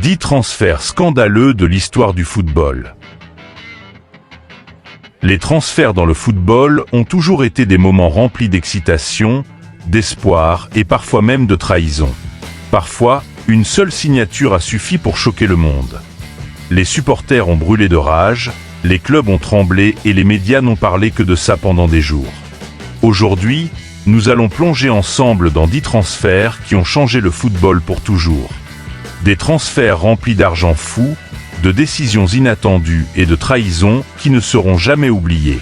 10 transferts scandaleux de l'histoire du football. Les transferts dans le football ont toujours été des moments remplis d'excitation, d'espoir et parfois même de trahison. Parfois, une seule signature a suffi pour choquer le monde. Les supporters ont brûlé de rage, les clubs ont tremblé et les médias n'ont parlé que de ça pendant des jours. Aujourd'hui, nous allons plonger ensemble dans 10 transferts qui ont changé le football pour toujours. Des transferts remplis d'argent fou, de décisions inattendues et de trahisons qui ne seront jamais oubliées.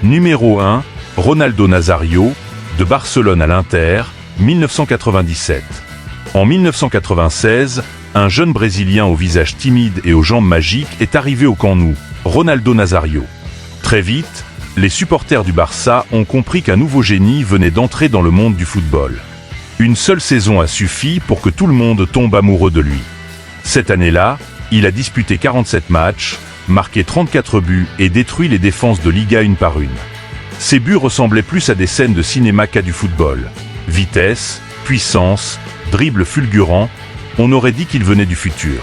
Numéro 1, Ronaldo Nazario, de Barcelone à l'Inter, 1997. En 1996, un jeune Brésilien au visage timide et aux jambes magiques est arrivé au Camp Nou, Ronaldo Nazario. Très vite, les supporters du Barça ont compris qu'un nouveau génie venait d'entrer dans le monde du football. Une seule saison a suffi pour que tout le monde tombe amoureux de lui. Cette année-là, il a disputé 47 matchs, marqué 34 buts et détruit les défenses de Liga une par une. Ces buts ressemblaient plus à des scènes de cinéma qu'à du football. Vitesse, puissance, dribble fulgurant, on aurait dit qu'il venait du futur.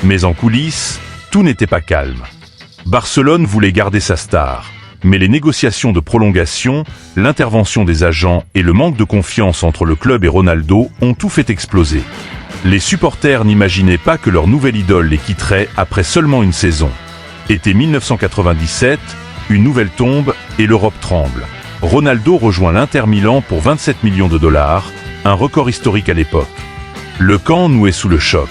Mais en coulisses, tout n'était pas calme. Barcelone voulait garder sa star. Mais les négociations de prolongation, l'intervention des agents et le manque de confiance entre le club et Ronaldo ont tout fait exploser. Les supporters n'imaginaient pas que leur nouvelle idole les quitterait après seulement une saison. Été 1997, une nouvelle tombe et l'Europe tremble. Ronaldo rejoint l'Inter Milan pour 27 millions de dollars, un record historique à l'époque. Le camp Nou est sous le choc.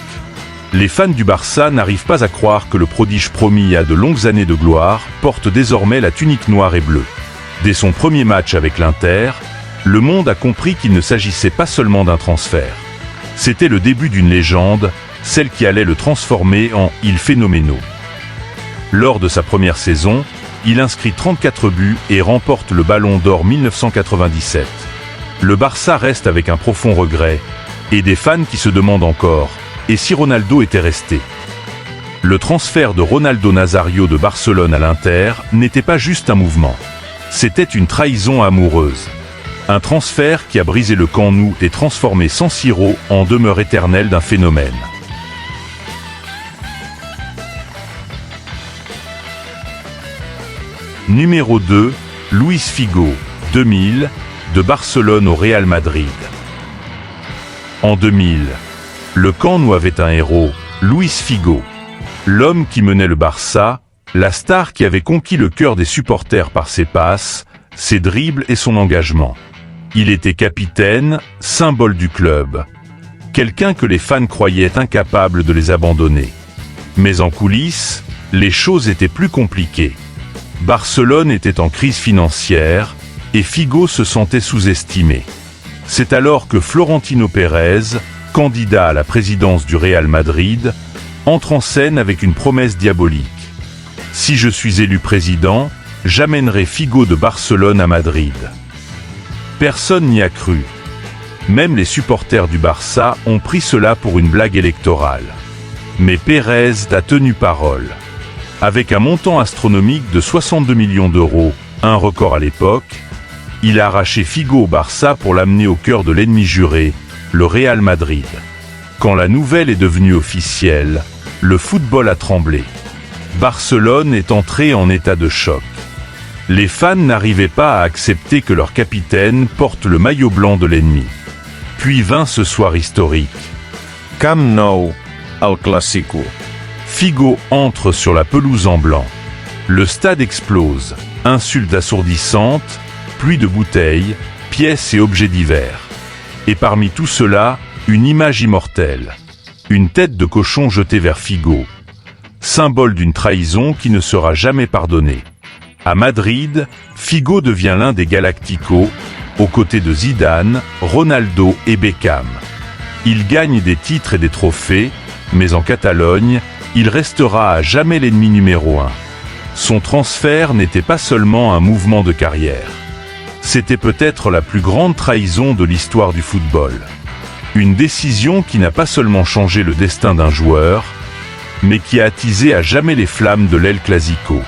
Les fans du Barça n'arrivent pas à croire que le prodige promis à de longues années de gloire porte désormais la tunique noire et bleue. Dès son premier match avec l'Inter, le monde a compris qu'il ne s'agissait pas seulement d'un transfert. C'était le début d'une légende, celle qui allait le transformer en « il phénoménaux ». Lors de sa première saison, il inscrit 34 buts et remporte le Ballon d'Or 1997. Le Barça reste avec un profond regret, et des fans qui se demandent encore « et si Ronaldo était resté ?» Le transfert de Ronaldo Nazario de Barcelone à l'Inter n'était pas juste un mouvement. C'était une trahison amoureuse. Un transfert qui a brisé le Camp Nou et transformé San Siro en demeure éternelle d'un phénomène. Numéro 2, Luis Figo, 2000, de Barcelone au Real Madrid. En 2000, le Camp Nou avait un héros, Luis Figo. L'homme qui menait le Barça, la star qui avait conquis le cœur des supporters par ses passes, ses dribbles et son engagement. Il était capitaine, symbole du club. Quelqu'un que les fans croyaient incapable de les abandonner. Mais en coulisses, les choses étaient plus compliquées. Barcelone était en crise financière et Figo se sentait sous-estimé. C'est alors que Florentino Pérez, candidat à la présidence du Real Madrid, entre en scène avec une promesse diabolique. Si je suis élu président, j'amènerai Figo de Barcelone à Madrid. Personne n'y a cru. Même les supporters du Barça ont pris cela pour une blague électorale. Mais Pérez a tenu parole. Avec un montant astronomique de 62 millions d'euros, un record à l'époque, il a arraché Figo au Barça pour l'amener au cœur de l'ennemi juré, le Real Madrid. Quand la nouvelle est devenue officielle, le football a tremblé. Barcelone est entré en état de choc. Les fans n'arrivaient pas à accepter que leur capitaine porte le maillot blanc de l'ennemi. Puis vint ce soir historique. Camp Nou, El Clásico. Figo entre sur la pelouse en blanc. Le stade explose. Insultes assourdissantes, pluie de bouteilles, pièces et objets divers. Et parmi tout cela, une image immortelle. Une tête de cochon jetée vers Figo. Symbole d'une trahison qui ne sera jamais pardonnée. À Madrid, Figo devient l'un des Galacticos, aux côtés de Zidane, Ronaldo et Beckham. Il gagne des titres et des trophées, mais en Catalogne, il restera à jamais l'ennemi numéro 1. Son transfert n'était pas seulement un mouvement de carrière. C'était peut-être la plus grande trahison de l'histoire du football. Une décision qui n'a pas seulement changé le destin d'un joueur, mais qui a attisé à jamais les flammes de l'El Clásico.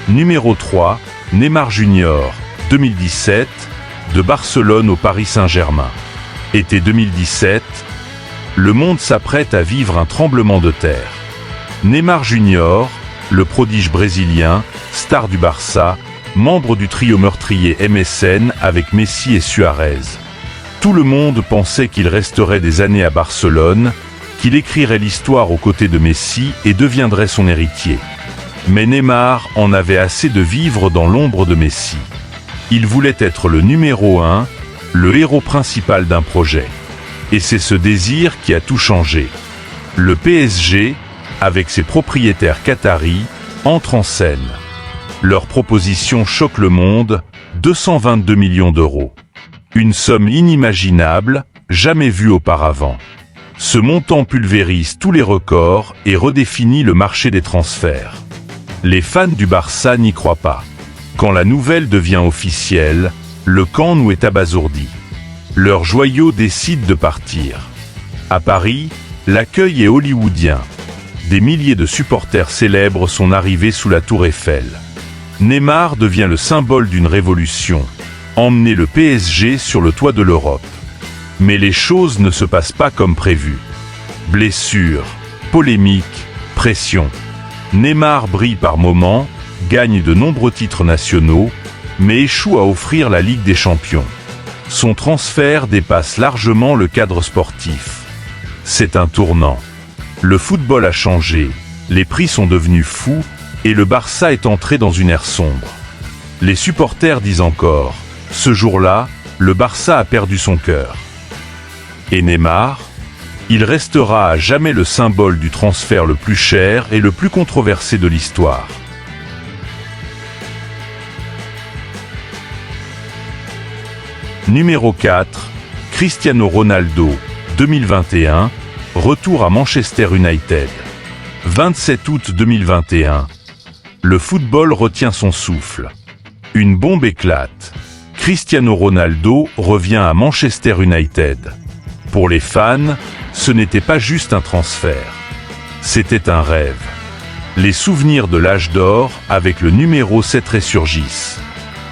Numéro 3, Neymar Junior, 2017, de Barcelone au Paris Saint-Germain. Été 2017, le monde s'apprête à vivre un tremblement de terre. Neymar Junior, le prodige brésilien, star du Barça, membre du trio meurtrier MSN avec Messi et Suarez. Tout le monde pensait qu'il resterait des années à Barcelone, qu'il écrirait l'histoire aux côtés de Messi et deviendrait son héritier. Mais Neymar en avait assez de vivre dans l'ombre de Messi. Il voulait être le numéro 1, le héros principal d'un projet. Et c'est ce désir qui a tout changé. Le PSG, avec ses propriétaires qataris, entre en scène. Leur proposition choque le monde, 222 millions d'euros. Une somme inimaginable, jamais vue auparavant. Ce montant pulvérise tous les records et redéfinit le marché des transferts. Les fans du Barça n'y croient pas. Quand la nouvelle devient officielle, le camp nous est abasourdi. Leurs joyaux décident de partir. À Paris, l'accueil est hollywoodien. Des milliers de supporters célèbrent son arrivée sous la tour Eiffel. Neymar devient le symbole d'une révolution. Emmener le PSG sur le toit de l'Europe. Mais les choses ne se passent pas comme prévu. Blessures, polémiques, pression. Neymar brille par moments, gagne de nombreux titres nationaux, mais échoue à offrir la Ligue des Champions. Son transfert dépasse largement le cadre sportif. C'est un tournant. Le football a changé, les prix sont devenus fous, et le Barça est entré dans une ère sombre. Les supporters disent encore, ce jour-là, le Barça a perdu son cœur. Et Neymar, il restera à jamais le symbole du transfert le plus cher et le plus controversé de l'histoire. Numéro 4, Cristiano Ronaldo, 2021, retour à Manchester United. 27 août 2021. Le football retient son souffle. Une bombe éclate. Cristiano Ronaldo revient à Manchester United. Pour les fans, ce n'était pas juste un transfert. C'était un rêve. Les souvenirs de l'âge d'or avec le numéro 7 ressurgissent.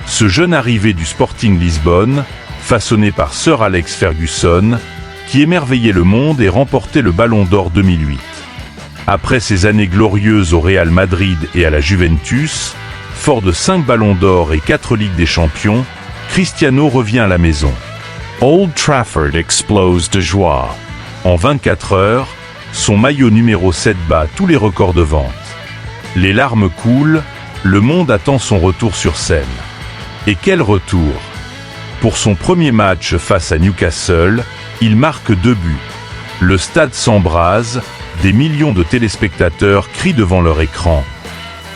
Ce jeune arrivé du Sporting Lisbonne, façonné par Sir Alex Ferguson, qui émerveillait le monde et remportait le Ballon d'Or 2008. Après ses années glorieuses au Real Madrid et à la Juventus, fort de 5 Ballons d'Or et 4 Ligues des Champions, Cristiano revient à la maison. Old Trafford explose de joie. En 24 heures, son maillot numéro 7 bat tous les records de vente. Les larmes coulent, le monde attend son retour sur scène. Et quel retour! Pour son premier match face à Newcastle, il marque 2 buts. Le stade s'embrase, des millions de téléspectateurs crient devant leur écran.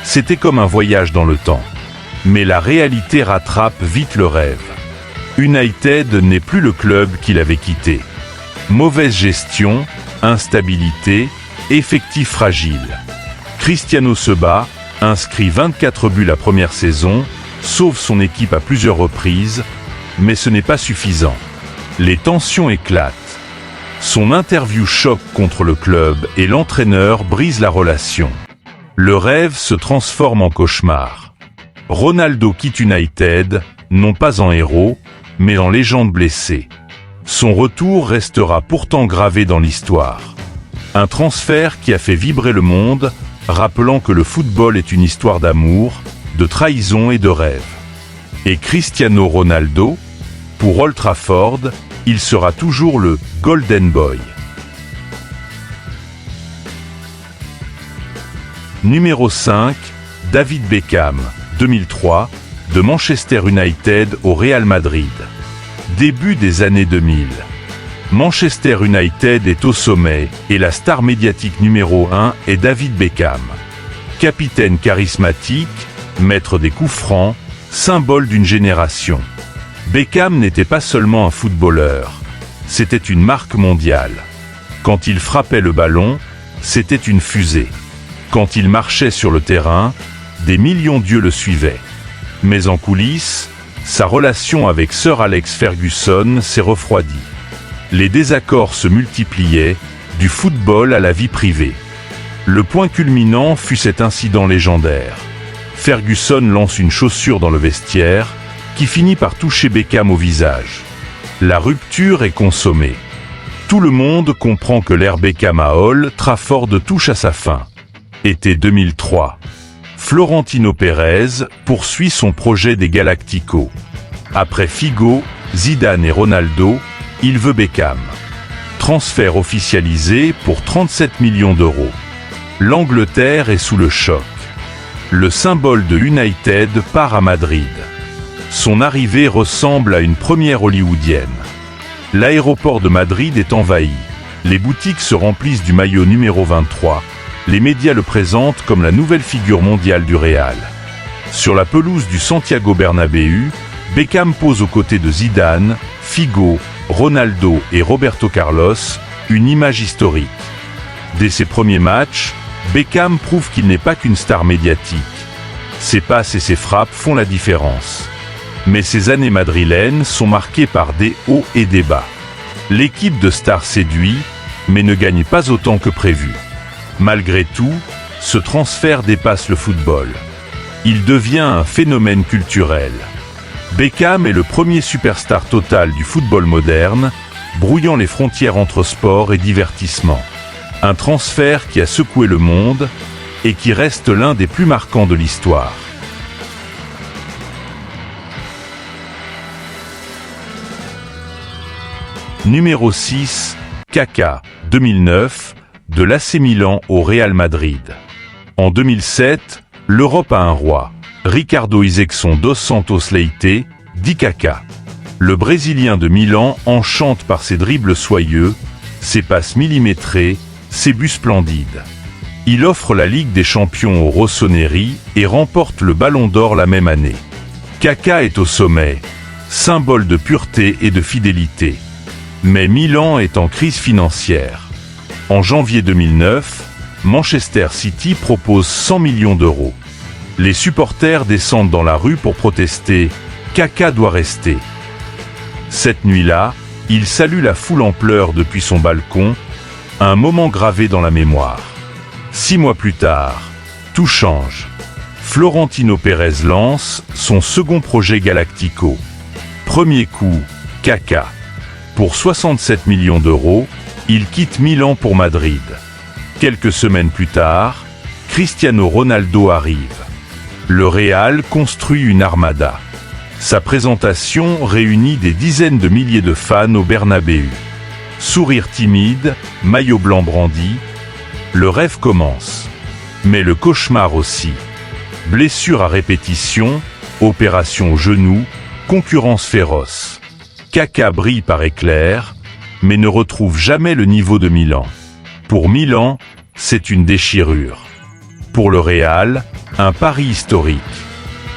C'était comme un voyage dans le temps. Mais la réalité rattrape vite le rêve. United n'est plus le club qu'il avait quitté. Mauvaise gestion, instabilité, effectif fragile. Cristiano se bat, inscrit 24 buts la première saison, sauve son équipe à plusieurs reprises, mais ce n'est pas suffisant. Les tensions éclatent. Son interview choque contre le club et l'entraîneur brise la relation. Le rêve se transforme en cauchemar. Ronaldo quitte United, non pas en héros, mais en légende blessée. Son retour restera pourtant gravé dans l'histoire. Un transfert qui a fait vibrer le monde, rappelant que le football est une histoire d'amour, de trahison et de rêve. Et Cristiano Ronaldo, pour Old Trafford, il sera toujours le Golden Boy. Numéro 5, David Beckham, 2003, de Manchester United au Real Madrid. Début des années 2000. Manchester United est au sommet et la star médiatique numéro 1 est David Beckham. Capitaine charismatique, maître des coups francs, symbole d'une génération. Beckham n'était pas seulement un footballeur, c'était une marque mondiale. Quand il frappait le ballon, c'était une fusée. Quand il marchait sur le terrain, des millions d'yeux le suivaient. Mais en coulisses, sa relation avec Sir Alex Ferguson s'est refroidie. Les désaccords se multipliaient, du football à la vie privée. Le point culminant fut cet incident légendaire. Ferguson lance une chaussure dans le vestiaire, qui finit par toucher Beckham au visage. La rupture est consommée. Tout le monde comprend que l'ère Beckham à Old Trafford touche à sa fin. Été 2003. Florentino Pérez poursuit son projet des Galacticos. Après Figo, Zidane et Ronaldo, il veut Beckham. Transfert officialisé pour 37 millions d'euros. L'Angleterre est sous le choc. Le symbole de United part à Madrid. Son arrivée ressemble à une première hollywoodienne. L'aéroport de Madrid est envahi. Les boutiques se remplissent du maillot numéro 23. Les médias le présentent comme la nouvelle figure mondiale du Real. Sur la pelouse du Santiago Bernabéu, Beckham pose aux côtés de Zidane, Figo, Ronaldo et Roberto Carlos, une image historique. Dès ses premiers matchs, Beckham prouve qu'il n'est pas qu'une star médiatique. Ses passes et ses frappes font la différence. Mais ces années madrilènes sont marquées par des hauts et des bas. L'équipe de stars séduit, mais ne gagne pas autant que prévu. Malgré tout, ce transfert dépasse le football. Il devient un phénomène culturel. Beckham est le premier superstar total du football moderne, brouillant les frontières entre sport et divertissement. Un transfert qui a secoué le monde et qui reste l'un des plus marquants de l'histoire. Numéro 6, Kaka, 2009, de l'AC Milan au Real Madrid. En 2007, l'Europe a un roi, Ricardo Izexon dos Santos Leite, dit Kaka. Le Brésilien de Milan enchante par ses dribbles soyeux, ses passes millimétrées, ses buts splendides. Il offre la Ligue des Champions au Rossoneri et remporte le Ballon d'Or la même année. Kaka est au sommet, symbole de pureté et de fidélité. Mais Milan est en crise financière. En janvier 2009, Manchester City propose 100 millions d'euros. Les supporters descendent dans la rue pour protester. Kaka doit rester. Cette nuit-là, il salue la foule en pleurs depuis son balcon, un moment gravé dans la mémoire. 6 mois plus tard, tout change. Florentino Pérez lance son second projet Galactico. Premier coup, Kaka. Pour 67 millions d'euros, il quitte Milan pour Madrid. Quelques semaines plus tard, Cristiano Ronaldo arrive. Le Real construit une armada. Sa présentation réunit des dizaines de milliers de fans au Bernabéu. Sourire timide, maillot blanc brandi, le rêve commence. Mais le cauchemar aussi. Blessure à répétition, opération au genou, concurrence féroce. Kaka brille par éclairs, mais ne retrouve jamais le niveau de Milan. Pour Milan, c'est une déchirure. Pour le Real, un pari historique.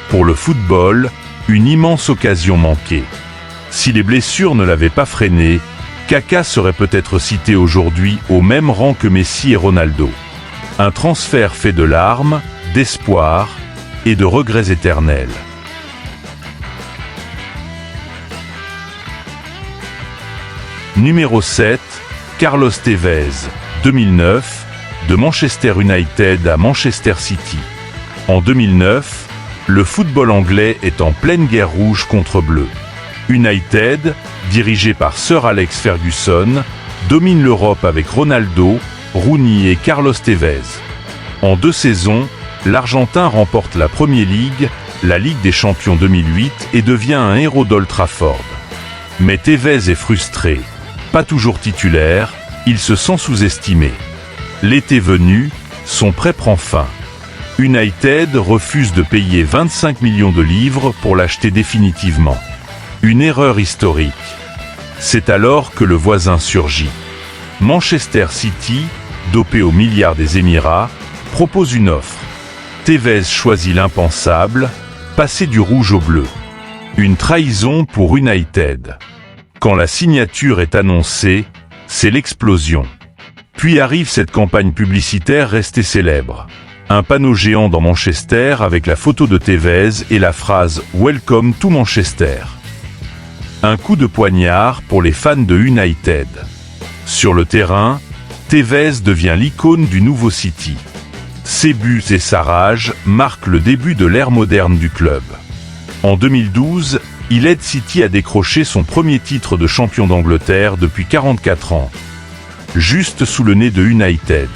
Pour le football, une immense occasion manquée. Si les blessures ne l'avaient pas freiné, Kaka serait peut-être cité aujourd'hui au même rang que Messi et Ronaldo. Un transfert fait de larmes, d'espoir et de regrets éternels. Numéro 7, Carlos Tevez, 2009, de Manchester United à Manchester City. En 2009, le football anglais est en pleine guerre rouge contre bleu. United, dirigé par Sir Alex Ferguson, domine l'Europe avec Ronaldo, Rooney et Carlos Tevez. En 2 saisons, l'Argentin remporte la Premier League, la Ligue des Champions 2008 et devient un héros d'Old Trafford. Mais Tevez est frustré. Pas toujours titulaire, il se sent sous-estimé. L'été venu, son prêt prend fin. United refuse de payer 25 millions de livres pour l'acheter définitivement. Une erreur historique. C'est alors que le voisin surgit. Manchester City, dopé aux milliards des Émirats, propose une offre. Tevez choisit l'impensable, passer du rouge au bleu. Une trahison pour United. Quand la signature est annoncée, c'est l'explosion. Puis arrive cette campagne publicitaire restée célèbre. Un panneau géant dans Manchester avec la photo de Tevez et la phrase « Welcome to Manchester ». Un coup de poignard pour les fans de United. Sur le terrain, Tevez devient l'icône du nouveau City. Ses buts et sa rage marquent le début de l'ère moderne du club. En 2012, il aide City à décrocher son premier titre de champion d'Angleterre depuis 44 ans, juste sous le nez de United.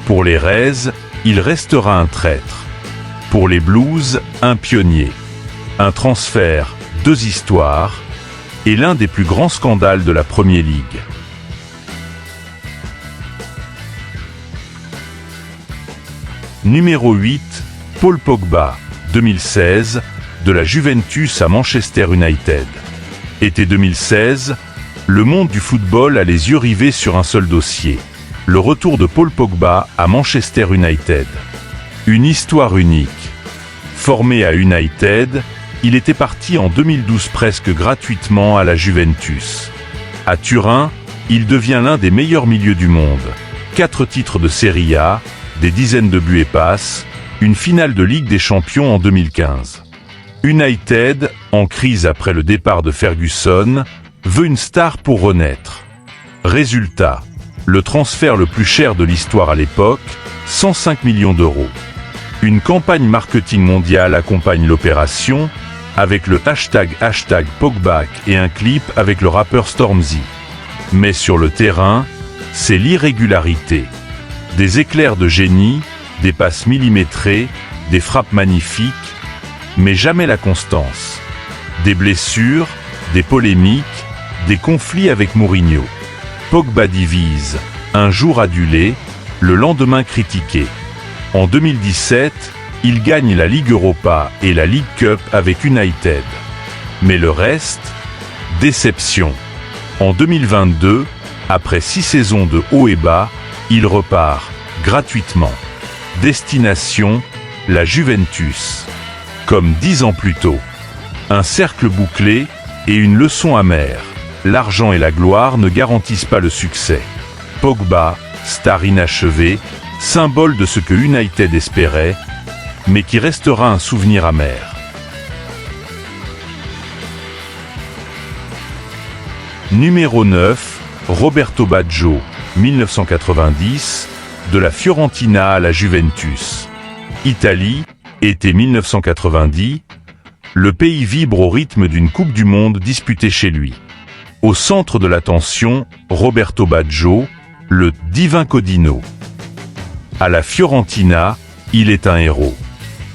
Pour les Reds, il restera un traître. Pour les Blues, un pionnier. Un transfert, 2 histoires, et l'un des plus grands scandales de la Premier League. Numéro 8, Paul Pogba, 2016, de la Juventus à Manchester United. Été 2016, le monde du football a les yeux rivés sur un seul dossier, le retour de Paul Pogba à Manchester United. Une histoire unique. Formé à United, il était parti en 2012 presque gratuitement à la Juventus. À Turin, il devient l'un des meilleurs milieux du monde. 4 titres de Serie A, des dizaines de buts et passes, une finale de Ligue des Champions en 2015. United, en crise après le départ de Ferguson, veut une star pour renaître. Résultat, le transfert le plus cher de l'histoire à l'époque, 105 millions d'euros. Une campagne marketing mondiale accompagne l'opération, avec le hashtag Pogback et un clip avec le rappeur Stormzy. Mais sur le terrain, c'est l'irrégularité. Des éclairs de génie, des passes millimétrées, des frappes magnifiques, mais jamais la constance. Des blessures, des polémiques, des conflits avec Mourinho. Pogba divise, un jour adulé, le lendemain critiqué. En 2017, il gagne la Ligue Europa et la League Cup avec United. Mais le reste, déception. En 2022, après 6 saisons de haut et bas, il repart, gratuitement. Destination, la Juventus. Comme 10 ans plus tôt. Un cercle bouclé et une leçon amère. L'argent et la gloire ne garantissent pas le succès. Pogba, star inachevée, symbole de ce que United espérait, mais qui restera un souvenir amer. Numéro 9, Roberto Baggio, 1990, de la Fiorentina à la Juventus. Italie, été 1990, le pays vibre au rythme d'une Coupe du Monde disputée chez lui. Au centre de l'attention, Roberto Baggio, le divin Codino. À la Fiorentina, il est un héros.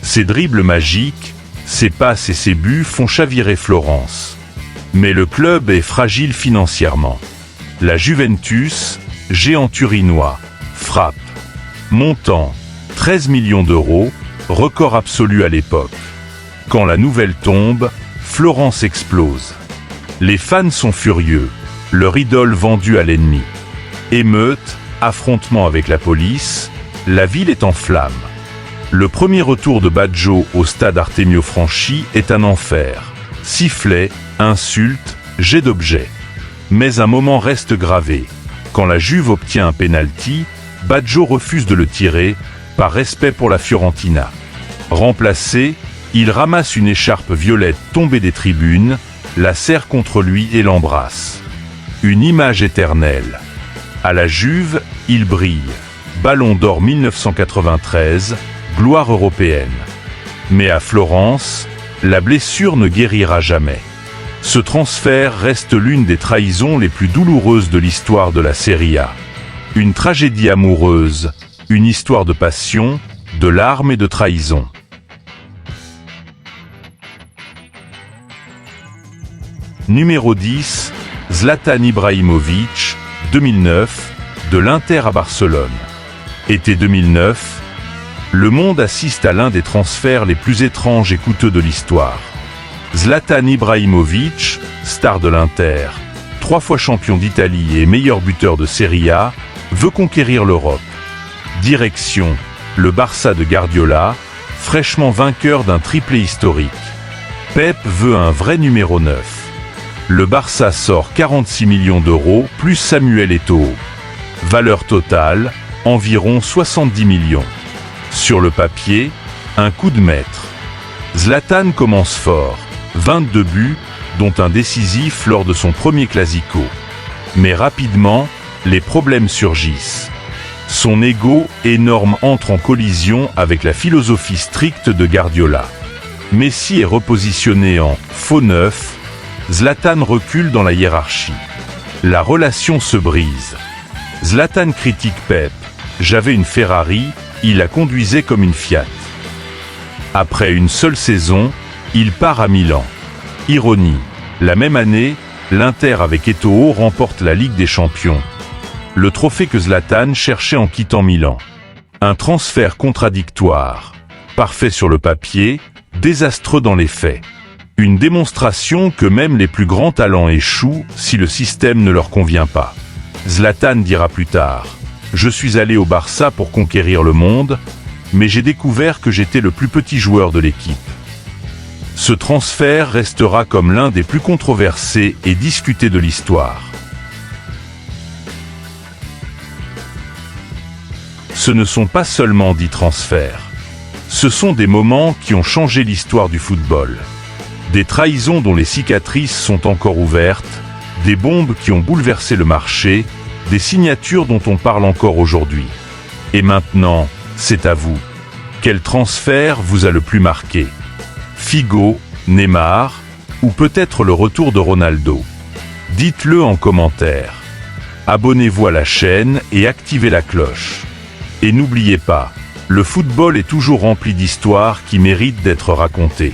Ses dribbles magiques, ses passes et ses buts font chavirer Florence. Mais le club est fragile financièrement. La Juventus, géant turinois, frappe. Montant, 13 millions d'euros, record absolu à l'époque. Quand la nouvelle tombe, Florence explose. Les fans sont furieux, leur idole vendue à l'ennemi. Émeute, affrontement avec la police, la ville est en flammes. Le premier retour de Baggio au stade Artemio Franchi est un enfer. Sifflets, insultes, jets d'objets. Mais un moment reste gravé. Quand la Juve obtient un penalty, Baggio refuse de le tirer, par respect pour la Fiorentina. Remplacé, il ramasse une écharpe violette tombée des tribunes, la serre contre lui et l'embrasse. Une image éternelle. À la Juve, il brille. Ballon d'or 1993, gloire européenne. Mais à Florence, la blessure ne guérira jamais. Ce transfert reste l'une des trahisons les plus douloureuses de l'histoire de la Serie A. Une tragédie amoureuse, une histoire de passion, de larmes et de trahison. Numéro 10, Zlatan Ibrahimovic, 2009, de l'Inter à Barcelone. Été 2009, le monde assiste à l'un des transferts les plus étranges et coûteux de l'histoire. Zlatan Ibrahimovic, star de l'Inter, 3 fois champion d'Italie et meilleur buteur de Serie A, veut conquérir l'Europe. Direction, le Barça de Guardiola, fraîchement vainqueur d'un triplé historique. Pep veut un vrai numéro 9. Le Barça sort 46 millions d'euros plus Samuel Eto'o. Valeur totale, environ 70 millions. Sur le papier, un coup de maître. Zlatan commence fort, 22 buts, dont un décisif lors de son premier Clasico. Mais rapidement, les problèmes surgissent. Son ego énorme entre en collision avec la philosophie stricte de Guardiola. Messi est repositionné en faux neuf, Zlatan recule dans la hiérarchie. La relation se brise. Zlatan critique Pep. J'avais une Ferrari, il la conduisait comme une Fiat. Après une seule saison, il part à Milan. Ironie. La même année, l'Inter avec Eto'o remporte la Ligue des Champions. Le trophée que Zlatan cherchait en quittant Milan. Un transfert contradictoire. Parfait sur le papier, désastreux dans les faits. Une démonstration que même les plus grands talents échouent si le système ne leur convient pas. Zlatan dira plus tard « Je suis allé au Barça pour conquérir le monde, mais j'ai découvert que j'étais le plus petit joueur de l'équipe. » Ce transfert restera comme l'un des plus controversés et discutés de l'histoire. Ce ne sont pas seulement 10 transferts. Ce sont des moments qui ont changé l'histoire du football. Des trahisons dont les cicatrices sont encore ouvertes, des bombes qui ont bouleversé le marché, des signatures dont on parle encore aujourd'hui. Et maintenant, c'est à vous. Quel transfert vous a le plus marqué? Figo, Neymar, ou peut-être le retour de Ronaldo? Dites-le en commentaire. Abonnez-vous à la chaîne et activez la cloche. Et n'oubliez pas, le football est toujours rempli d'histoires qui méritent d'être racontées.